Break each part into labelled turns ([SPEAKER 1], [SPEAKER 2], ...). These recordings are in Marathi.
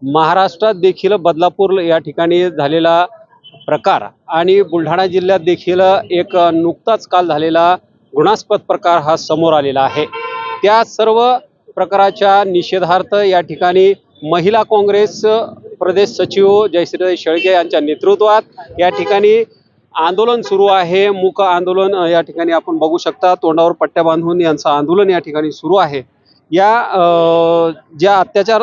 [SPEAKER 1] महाराष्ट्रात देखील बदलापूर या ठिकाणी झालेला प्रकार आणि बुलढाणा जिल्ह्यात देखील एक नुकताच काल झालेला घृणास्पद प्रकार हा समोर आलेला आहे। त्या सर्व प्रकाराच्या निषेधार्थ या ठिकाणी महिला काँग्रेस प्रदेश सचिव जयश्रीताई शेळके यांच्या नेतृत्वात या ठिकाणी आंदोलन सुरू आहे। मूक आंदोलन या ठिकाणी आपण बघू शकता, तोंडावर पट्ट्या बांधून यांचं आंदोलन या ठिकाणी सुरू आहे। या ज्या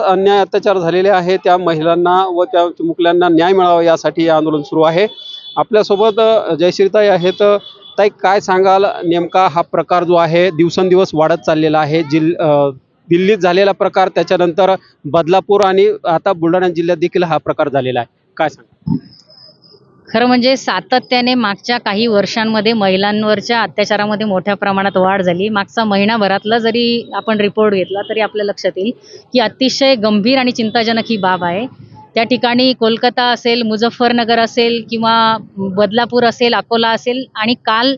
[SPEAKER 1] अन्याय अत्याचार झालेले आहे त्या महिलांना व त्या चिमुकल्यांना न्याय मिळावा यासाठी हे आंदोलन सुरू आहे। आपल्यासोबत जयश्रीताई आहेत। ताई, काय सांगाल, नेमका हा प्रकार जो आहे दिवसेंदिवस वाढत चाललेला आहे, दिल्लीत झालेला प्रकार, त्याच्यानंतर बदलापूर आणि आता बुलढाणा जिल्ह्यात देखील हा प्रकार झालेला आहे, काय सांगाल?
[SPEAKER 2] खरं म्हणजे सातत्याने मागच्या काही वर्षांमध्ये महिलांवरच्या अत्याचारामध्ये मोठ्या प्रमाणात वाढ झाली। मागचा महिनाभरातला जरी आपण रिपोर्ट घेतला तरी आपल्या लक्षात येईल की अतिशय गंभीर आणि चिंताजनक ही बाब आहे। त्या ठिकाणी कोलकाता असेल, मुझफ्फरनगर असेल किंवा बदलापूर असेल, अकोला असेल आणि काल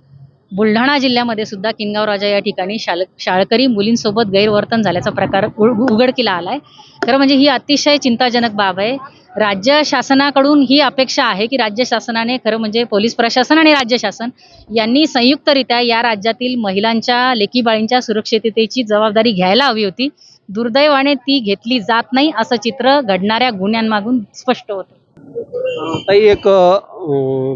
[SPEAKER 2] बुलढाणा जिल्ह्यामध्ये सुद्धा किनगाव राजा या ठिकाणी शाळकरी मुलींसोबत गैरवर्तन झाल्याचा प्रकार उघडकीला आलाय। खरं म्हणजे ही अतिशय चिंताजनक बाब आहे। राज्य शासनाकडून ही अपेक्षा आहे की राज्य शासनाने, खरं म्हणजे पोलीस प्रशासन आणि राज्य शासन यांनी संयुक्तरित्या या राज्यातील महिलांच्या, लेकीबाळींच्या सुरक्षिततेची जबाबदारी घ्यायला हवी होती। दुर्दैवाने ती घेतली जात नाही असं चित्र घडणाऱ्या गुन्ह्यांमागून स्पष्ट होतं।
[SPEAKER 1] ताई, एक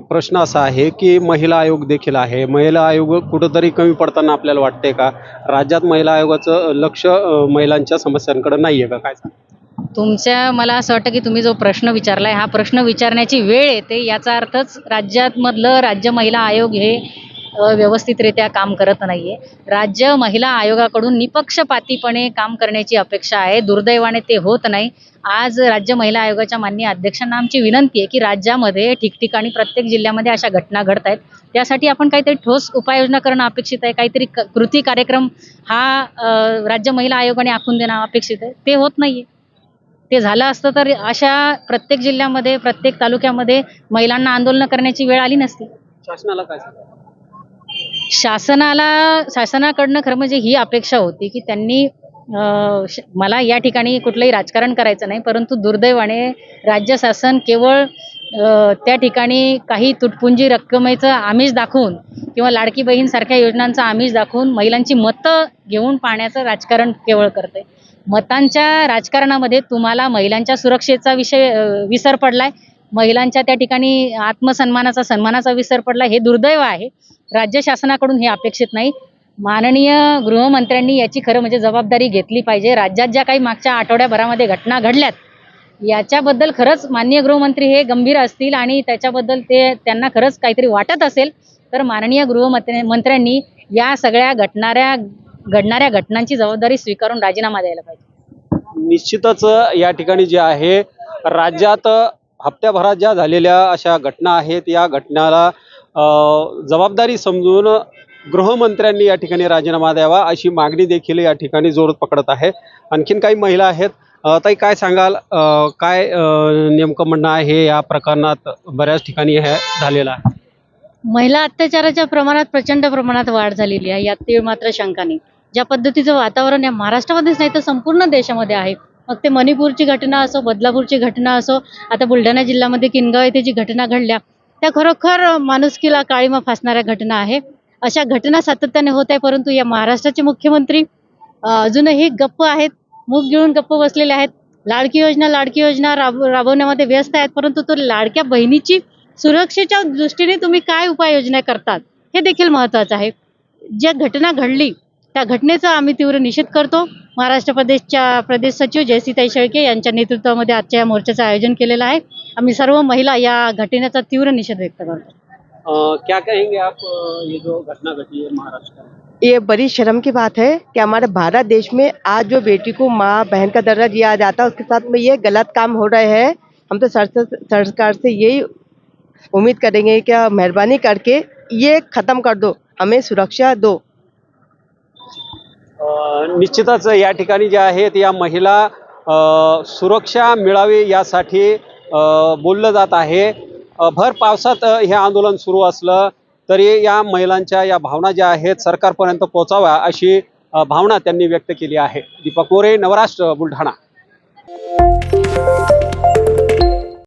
[SPEAKER 1] प्रश्न असा आहे की महिला आयोग देखील आहे। महिला आयोग कुठंतरी कमी पडताना आपल्याला वाटते का? राज्यात महिला आयोगाचं लक्ष महिलांच्या समस्यांकडे नाहीये का? काय
[SPEAKER 2] मला असं वाटतं की तुम्ही जो प्रश्न विचारलाय हा प्रश्न विचारण्याची वेळ येते। याचा अर्थच राज्यामधलं राज्य महिला आयोग हे व्यवस्थितरित्या काम करत नाहीये। राज्य महिला आयोगाकडून निपक्षपातीपणे काम करण्याची अपेक्षा आहे, दुर्दैवाने ते होत नाही। आज राज्य महिला आयोगाच्या माननीय अध्यक्षांना आमची विनंती आहे की राज्यामध्ये ठिकठिकाणी प्रत्येक जिल्ह्यामध्ये अशा घटना घडत आहेत, त्यासाठी आपण काहीतरी ठोस उपाययोजना करणं अपेक्षित आहे। काहीतरी कृती कार्यक्रम हा राज्य महिला आयोगाने आखून देणं अपेक्षित आहे, ते होत नाहीये। ते झालं असतं तर अशा प्रत्येक जिल्ह्यामध्ये, प्रत्येक तालुक्यामध्ये महिलांना आंदोलन करण्याची वेळ आली नसती।
[SPEAKER 1] शासनाला काय सांगा?
[SPEAKER 2] शासनाकडनं खरं म्हणजे ही अपेक्षा होती की त्यांनी मला या ठिकाणी कुठलंही राजकारण करायचं नाही, परंतु दुर्दैवाने राज्य शासन केवळ त्या ठिकाणी काही तुटपुंजी रक्कमेचं आमिष दाखवून किंवा लाडकी बहीण सारख्या योजनांचं आमिष दाखवून महिलांची मतं घेऊन पाहण्याचं राजकारण केवळ करते। मतांच्या राजकारणामध्ये तुम्हाला महिलांच्या सुरक्षेचा विसर पडलाय, महिलांच्या त्या ठिकाणी आत्मसन्मानाचा, सन्मानाचा विसर पडलाय। हे दुर्दैव आहे। राज्य शासनाकडून हे अपेक्षित नाही। माननीय गृहमंत्र्यांनी याची खरं म्हणजे जबाबदारी घेतली पाहिजे। राज्यात ज्या काही मागच्या आठवड्याभरामध्ये घटना घडल्यात याच्याबद्दल खरंच माननीय गृहमंत्री हे गंभीर असतील आणि त्याच्याबद्दल त्यांना खरंच काहीतरी वाटत असेल तर माननीय गृहमंत्र्यांनी या सगळ्या घडणाऱ्या घटनांची जबाबदारी स्वीकारून राजीनामा द्यायला पाहिजे।
[SPEAKER 1] निश्चितच या ठिकाणी जे आहे राज्यात हप्त्याभरात ज्या झालेल्या अशा घटना आहेत, या घटनाला जबाबदारी समजून गृहमंत्र्यांनी या ठिकाणी राजीनामा द्यावा अशी मागणी देखील या ठिकाणी जोर पकडत आहे। आणखीन काही महिला आहेत। ताई, काय सांगाल, काय नेमकं म्हणणं आहे? या प्रकरणात बऱ्याच ठिकाणी हे झालेलं आहे।
[SPEAKER 2] महिला अत्याचाराच्या प्रमाणात प्रचंड प्रमाणात वाढ झालेली आहे, यात तीळ मात्र शंका नाही। ज्या पद्धतीचं वातावरण या महाराष्ट्रामध्येच नाही तर संपूर्ण देशामध्ये आहे, मग ते मणिपूरची घटना असो, बदलापूरची घटना असो, आता बुलढाणा जिल्ह्यामध्ये किनगाव येथे जी घटना घडल्या त्या खरोखर माणुसकीला काळीमा फासणाऱ्या घटना आहे। अशा घटना सातत्याने होत आहे, परंतु या महाराष्ट्राचे मुख्यमंत्री अजूनही गप्प आहेत, मूग गिळून गप्प बसलेले आहेत। लाडकी योजना राबवण्यामध्ये व्यस्त आहेत, परंतु तो लाडक्या बहिणीची सुरक्षेच्या दृष्टीने तुम्ही काय उपाययोजना करतात हे देखील महत्त्वाचं आहे। ज्या घटना घडली त्या घटनेचा आम्ही तीव्र निषेध करतो। महाराष्ट्र प्रदेश सचिव जयश्रीताई शेळके यांच्या नेतृत्वामध्ये आजच्या या मोर्चाचं आयोजन केलेलं आहे। आम्ही सर्व महिला या घटनेचा तीव्र निषेध व्यक्त करतो।
[SPEAKER 1] क्या कहेंगे आप, ये जो घटना घटी है महाराष्ट्र में?
[SPEAKER 3] ये बड़ी शर्म की बात है कि हमारे भारत देश में आज जो बेटी को माँ बहन का दर्जा दिया जाता है उसके साथ में ये गलत काम हो रहे हैं। हम तो सरकार से यही उम्मीद करेंगे कि मेहरबानी करके ये खत्म कर दो, हमें सुरक्षा दो।
[SPEAKER 1] निश्चितच या ठिकाणी ज्या आहेत या महिला सुरक्षा मिळावी यासाठी बोललं जात आहे। भर पावसात हे आंदोलन सुरू असलं तरी या महिलांच्या या भावना ज्या आहेत सरकारपर्यंत पोहोचाव्या अशी भावना त्यांनी व्यक्त केली आहे। दीपक मोरे, नवराष्ट्र, बुलढाणा।
[SPEAKER 3] है।